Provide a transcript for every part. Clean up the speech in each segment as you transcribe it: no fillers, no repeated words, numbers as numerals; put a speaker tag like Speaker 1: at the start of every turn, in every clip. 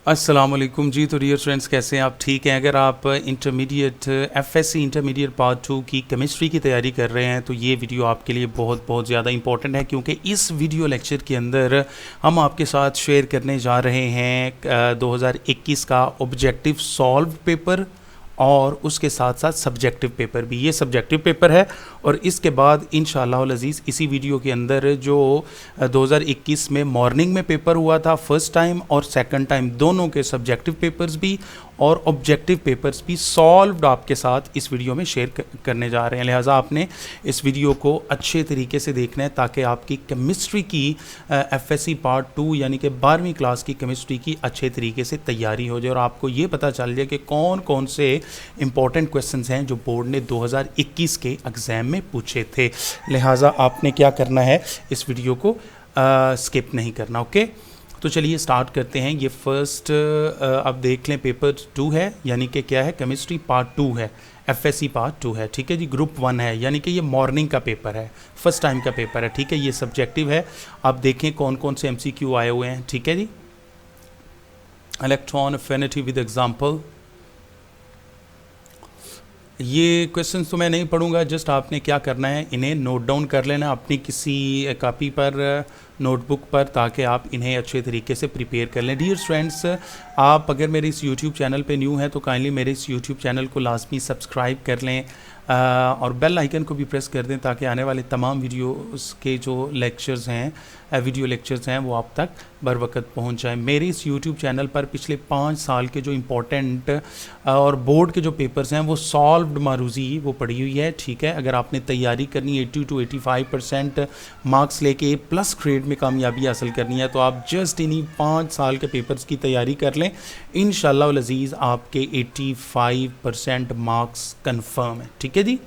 Speaker 1: अस्सलामुअलैकुम जी। तो dear students, कैसे हैं आप? ठीक हैं? अगर आप इंटरमीडिएट एफएससी इंटरमीडिएट पार्ट 2 की केमिस्ट्री की तैयारी कर रहे हैं तो ये वीडियो आपके लिए बहुत बहुत ज़्यादा इंपॉर्टेंट है, क्योंकि इस वीडियो लेक्चर के अंदर हम आपके साथ शेयर करने जा रहे हैं 2021 का ऑब्जेक्टिव सॉल्व पेपर और उसके साथ साथ सब्जेक्टिव पेपर भी। ये सब्जेक्टिव पेपर है और इसके बाद इंशाअल्लाह अज़ीज़ इसी वीडियो के अंदर जो 2021 में मॉर्निंग में पेपर हुआ था फर्स्ट टाइम और सेकंड टाइम, दोनों के सब्जेक्टिव पेपर्स भी और ऑब्जेक्टिव पेपर्स भी सॉल्व्ड आपके साथ इस वीडियो में शेयर करने जा रहे हैं। लिहाजा आपने इस वीडियो को अच्छे तरीके से देखना है ताकि आपकी केमिस्ट्री की एफएससी पार्ट 2 यानी कि 12वीं क्लास की केमिस्ट्री की अच्छे तरीके से तैयारी हो जाए और आपको ये पता चल जाए कि कौन कौन से इंपॉर्टेंट क्वेश्चंस हैं जो बोर्ड ने 2021 के एग्ज़ाम में पूछे थे। लिहाजा आपने क्या करना है, इस वीडियो को स्किप नहीं करना। ओके, तो चलिए स्टार्ट करते हैं। ये फर्स्ट आप देख लें, पेपर 2 है, यानी कि क्या है, केमिस्ट्री पार्ट 2 है, एफएससी पार्ट 2 है। ठीक है जी, ग्रुप 1 है, यानी कि ये मॉर्निंग का पेपर है, फर्स्ट टाइम का पेपर है। ठीक है, ये सब्जेक्टिव है। आप देखें कौन कौन से एमसीक्यू आए हुए हैं। ठीक है जी, इलेक्ट्रॉन अफिनिटी विद एग्जांपल। ये क्वेश्चंस तो मैं नहीं पढ़ूंगा, जस्ट आपने क्या करना है, इन्हें नोट डाउन कर लेना अपनी किसी कॉपी पर, नोटबुक पर, ताकि आप इन्हें अच्छे तरीके से प्रिपेयर कर लें। डियर स्टूडेंट्स, आप अगर मेरे इस यूट्यूब चैनल पे न्यू हैं तो काइंडली मेरे इस यूट्यूब चैनल को लाजमी सब्सक्राइब कर लें और बेल आइकन को भी प्रेस कर दें ताकि आने वाले तमाम वीडियोस के जो लेक्चर्स हैं, वीडियो लेक्चर्स हैं, वो आप तक बर वक्त पहुँच जाए। मेरे इस यूट्यूब चैनल पर पिछले 5 साल के जो इम्पोर्टेंट और बोर्ड के जो पेपर्स हैं वो सॉल्व्ड मारूजी वो पड़ी हुई है। ठीक है, अगर आपने तैयारी करनी है 80 to 85% मार्क्स लेके प्लस ग्रेड में कामयाबी हासिल करनी है तो आप जस्ट इन्हीं 5 साल के पेपर्स की तैयारी कर लें। इंशाअल्लाह अज़ीज़ आपके 85% मार्क्स कंफर्म है। ठीक है जी,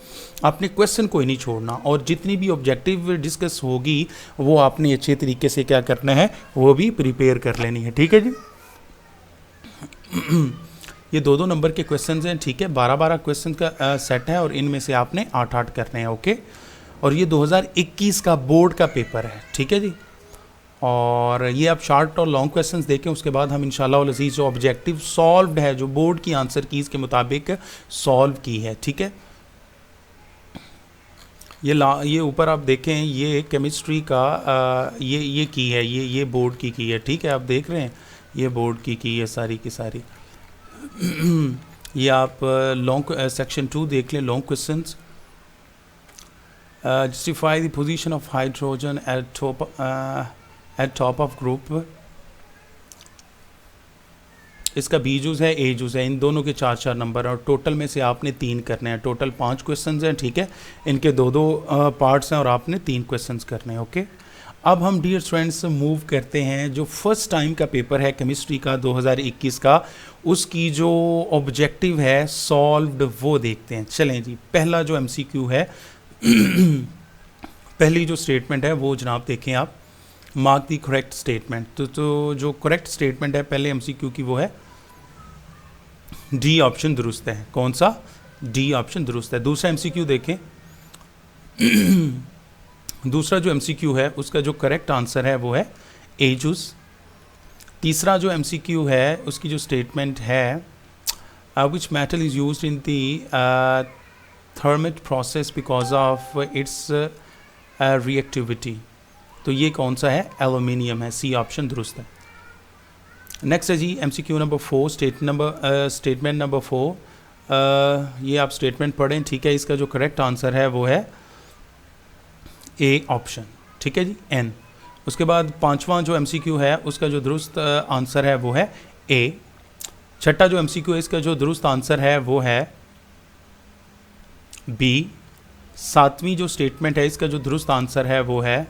Speaker 1: आपने क्वेश्चन कोई नहीं छोड़ना और जितनी भी ऑब्जेक्टिव डिस्कस होगी वो आपने अच्छे तरीके से क्या करना है, वो भी प्रिपेयर कर लेनी है। ठीक है जी, ये 2-2 नंबर के क्वेश्चंस हैं। ठीक है, 12-12 क्वेश्चन का सेट है और इनमें से आपने 8-8 करने हैं। ओके, और ये 2021 का बोर्ड का पेपर है। ठीक है जी, और ये आप शॉर्ट और लॉन्ग क्वेश्चंस देखें, उसके बाद हम इंशाल्लाह अज़ीज़ जो ऑब्जेक्टिव सॉल्व्ड है, जो बोर्ड की आंसर कीज़ के मुताबिक सॉल्व की है। ठीक है, ये ऊपर आप देखें, ये केमिस्ट्री का ये की है, ये बोर्ड की है। ठीक है, आप देख रहे हैं, ये बोर्ड की है सारी की सारी। ये आप लॉन्ग सेक्शन 2 देख लें, long questions. Justify the position of hydrogen eight top of group. इसका बी जूस है, ए जूस है, इन दोनों के 4-4 नंबर और टोटल में से आपने 3 करने हैं। टोटल 5 क्वेश्चंस हैं। ठीक है, इनके 2-2 पार्ट्स हैं और आपने 3 क्वेश्चंस करने हैं। ओके, अब हम डियर स्टूडेंट्स मूव करते हैं, जो फर्स्ट टाइम का पेपर है केमिस्ट्री का 2021 का, उसकी जो ऑब्जेक्टिव है सॉल्व्ड वो देखते हैं। चलें जी, पहला जो एमसीक्यू है पहली जो स्टेटमेंट है वो जनाब देखें आप, मार्क द करेक्ट स्टेटमेंट। तो जो करेक्ट स्टेटमेंट है पहले एमसीक्यू की वो है डी ऑप्शन दुरुस्त है। कौन सा? डी ऑप्शन दुरुस्त है। दूसरा एमसीक्यू देखें, दूसरा जो एमसीक्यू है उसका जो करेक्ट आंसर है वो है ए जूस। तीसरा जो एमसीक्यू है उसकी जो स्टेटमेंट है, which metal is used in the thermite process because of its reactivity, तो ये कौन सा है? एल्यूमिनियम है। सी ऑप्शन दुरुस्त है। नेक्स्ट है जी एमसीक्यू नंबर 4, स्टेटमेंट नंबर 4। ये आप स्टेटमेंट पढ़ें। ठीक है, इसका जो करेक्ट आंसर है वो है ए ऑप्शन। ठीक है जी, एन। उसके बाद 5वां जो एमसीक्यू है उसका जो दुरुस्त आंसर है वो है ए। छठा जो एमसीक्यू है इसका जो दुरुस्त आंसर है वो है बी। 7वीं जो स्टेटमेंट है इसका जो दुरुस्त आंसर है वो है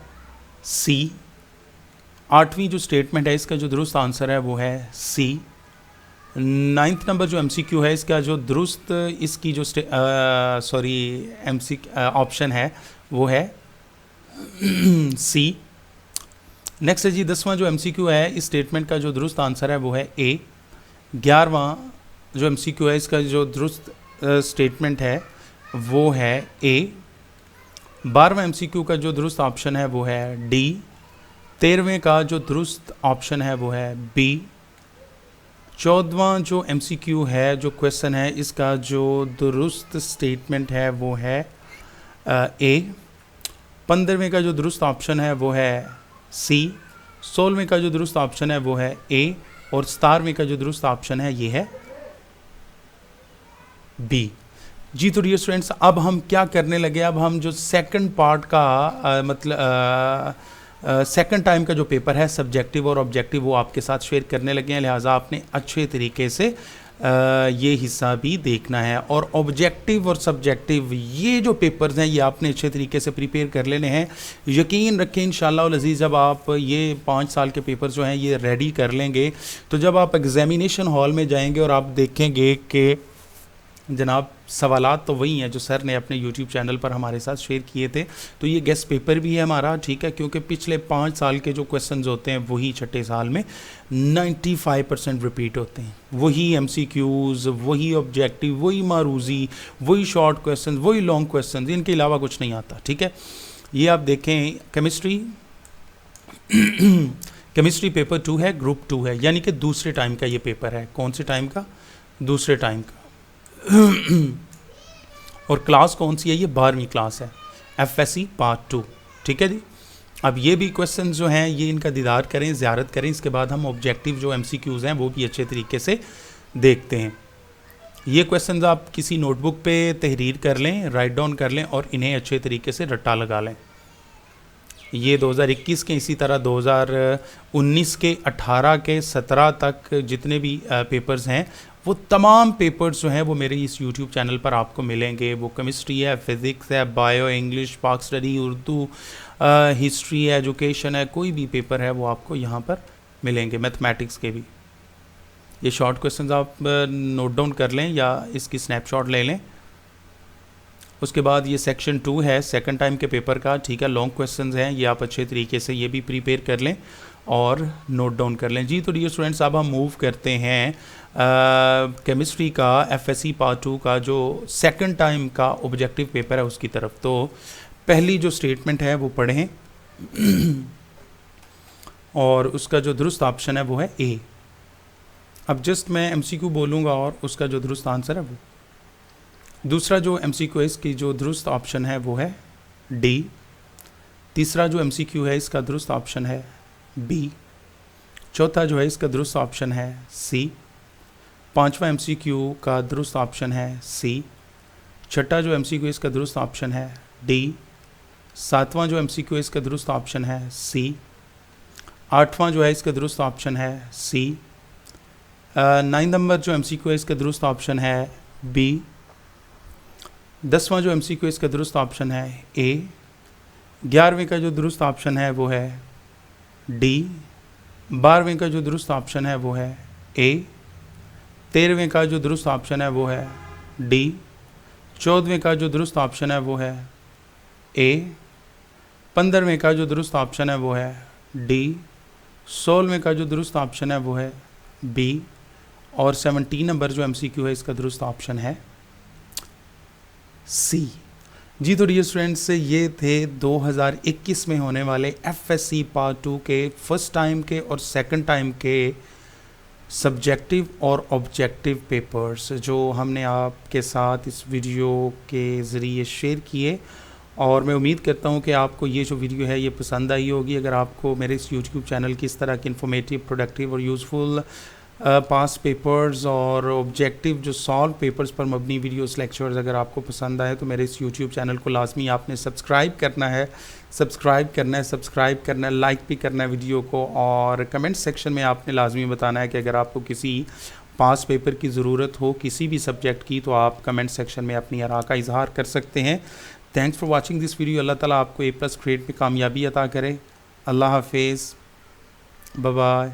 Speaker 1: सी। 8वीं जो स्टेटमेंट है इसका जो दुरुस्त आंसर है वो है सी। 9th नंबर जो एमसीक्यू है इसका जो दुरुस्त इसकी जो ऑप्शन है वो है सी। नेक्स्ट है जी 10वां जो एमसीक्यू है इस स्टेटमेंट का जो दुरुस्त आंसर है वो है ए। 11वां जो एमसीक्यू है इसका जो दुरुस्त स्टेटमेंट है वो है ए। 12वां एमसीक्यू का जो दुरुस्त ऑप्शन है वो है डी। 13वें का जो दुरुस्त ऑप्शन है वो है बी। 14वां जो एमसीक्यू है, जो क्वेश्चन है, इसका जो दुरुस्त स्टेटमेंट है वो है ए। 15वें का जो दुरुस्त ऑप्शन है वो है सी। 16वें का जो दुरुस्त ऑप्शन है वो है ए। और 17वें का जो दुरुस्त ऑप्शन है ये है बी। जी तो डियर स्टूडेंट्स, अब हम क्या करने लगे, अब हम जो सेकंड पार्ट का सेकंड टाइम का जो पेपर है सब्जेक्टिव और ऑब्जेक्टिव वो आपके साथ शेयर करने लगे हैं। लिहाजा आपने अच्छे तरीके से ये हिस्सा भी देखना है। और ऑब्जेक्टिव और सब्जेक्टिव ये जो पेपर्स हैं ये आपने अच्छे तरीके से प्रिपेयर कर लेने हैं। यकीन रखें इंशाअल्लाह अज़ीज़, जब आप ये 5 साल के पेपर जो हैं ये रेडी कर लेंगे तो जब आप एग्जामिनेशन हॉल में जाएंगे और आप देखेंगे कि जनाब सवालात तो वही हैं जो सर ने अपने YouTube चैनल पर हमारे साथ शेयर किए थे, तो ये गेस्ट पेपर भी है हमारा, ठीक है, क्योंकि पिछले 5 साल के जो क्वेश्चंस होते हैं वही छठे साल में 95% रिपीट होते हैं। वही MCQs, वही ऑब्जेक्टिव, वही मारूजी, वही शॉर्ट क्वेश्चन, वही लॉन्ग क्वेश्चन, इनके अलावा कुछ नहीं आता, ठीक है। ये आप देखें केमिस्ट्री केमिस्ट्री पेपर 2 है, ग्रुप 2 है, यानी कि दूसरे टाइम का ये पेपर है। कौन से टाइम का? दूसरे टाइम का। और क्लास कौन सी है? ये 12वीं क्लास है, FSC पार्ट 2, ठीक है जी। अब ये भी क्वेश्चन जो हैं ये इनका दीदार करें, ज़ियारत करें, इसके बाद हम ऑब्जेक्टिव जो MCQs हैं वो भी अच्छे तरीके से देखते हैं। ये क्वेश्चंस आप किसी नोटबुक पे तहरीर कर लें, राइट डाउन कर लें और इन्हें अच्छे तरीके से रट्टा लगा लें। ये 2021 के, इसी तरह 2019 के, 18 के, 17 तक जितने भी पेपर्स हैं वो तमाम पेपर्स जो हैं वो मेरे इस YouTube चैनल पर आपको मिलेंगे। वो केमिस्ट्री है, फिज़िक्स है, बायो, इंग्लिश, पाक स्टडी, उर्दू, हिस्ट्री है, एजुकेशन है, कोई भी पेपर है वो आपको यहाँ पर मिलेंगे, मैथमेटिक्स के भी। ये शॉर्ट क्वेश्चंस आप नोट डाउन कर लें या इसकी स्नैपशॉट ले लें। उसके बाद ये सेक्शन 2 है सेकंड टाइम के पेपर का, ठीक है। लॉन्ग क्वेश्चंस हैं, ये आप अच्छे तरीके से ये भी प्रिपेयर कर लें और नोट डाउन कर लें। जी तो डियर स्टूडेंट्स, अब हम मूव करते हैं केमिस्ट्री का FSC पार्ट 2 का जो सेकंड टाइम का ऑब्जेक्टिव पेपर है उसकी तरफ। तो पहली जो स्टेटमेंट है वो पढ़ें और उसका जो दुरुस्त ऑप्शन है वो है ए। अब जस्ट मैं MCQ बोलूँगा और उसका जो दुरुस्त आंसर है वो। दूसरा जो MCQ है इसकी जो दुरुस्त ऑप्शन है वो है डी। तीसरा जो MCQ है इसका दुरुस्त ऑप्शन है बी। चौथा जो है इसका दुरुस्त ऑप्शन है सी। पांचवा MCQ का दुरुस्त ऑप्शन है सी। छठा जो MCQ इसका दुरुस्त ऑप्शन है डी। सातवां जो MCQ इसका दुरुस्त ऑप्शन है सी। आठवां जो है इसका दुरुस्त ऑप्शन है सी। 9 नंबर जो MCQ है इसका दुरुस्त ऑप्शन है बी। 10वां जो MCQ इसका दुरुस्त ऑप्शन है ए। 11वें का जो दुरुस्त ऑप्शन है वो है डी। 12वें का जो दुरुस्त ऑप्शन है वो है ए। 13वें का जो दुरुस्त ऑप्शन है वो है डी। 14वें का जो दुरुस्त ऑप्शन है वो है ए। 15वें का जो दुरुस्त ऑप्शन है वो है डी। 16वें का जो दुरुस्त ऑप्शन है वो है बी। और 17 नंबर जो MCQ है इसका दुरुस्त ऑप्शन है सी। जी तो डियर स्टूडेंट्स, ये थे 2021 में होने वाले FSC पार्ट 2 के फर्स्ट टाइम के और सेकंड टाइम के सब्जेक्टिव और ऑब्जेक्टिव पेपर्स जो हमने आपके साथ इस वीडियो के ज़रिए शेयर किए। और मैं उम्मीद करता हूँ कि आपको ये जो वीडियो है ये पसंद आई होगी। अगर आपको मेरे इस YouTube चैनल की इस तरह की इन्फॉर्मेटिव, प्रोडक्टिव और यूज़फुल पास पेपर्स और ऑब्जेक्टिव जो सॉल्व पेपर्स पर मबनी वीडियोस लेक्चर्स अगर आपको पसंद आए तो मेरे इस YouTube चैनल को लाजमी आपने सब्सक्राइब करना है, लाइक भी करना है वीडियो को। और कमेंट सेक्शन में आपने लाजमी बताना है कि अगर आपको किसी पास पेपर की ज़रूरत हो किसी भी सब्जेक्ट की तो आप कमेंट सेक्शन में अपनी आरा का इजहार कर सकते हैं। Thanks for watching this video. अल्लाह ताला आपको A+ ग्रेड में कामयाबी अता करे। अल्लाह हाफिज़, बाय बाय।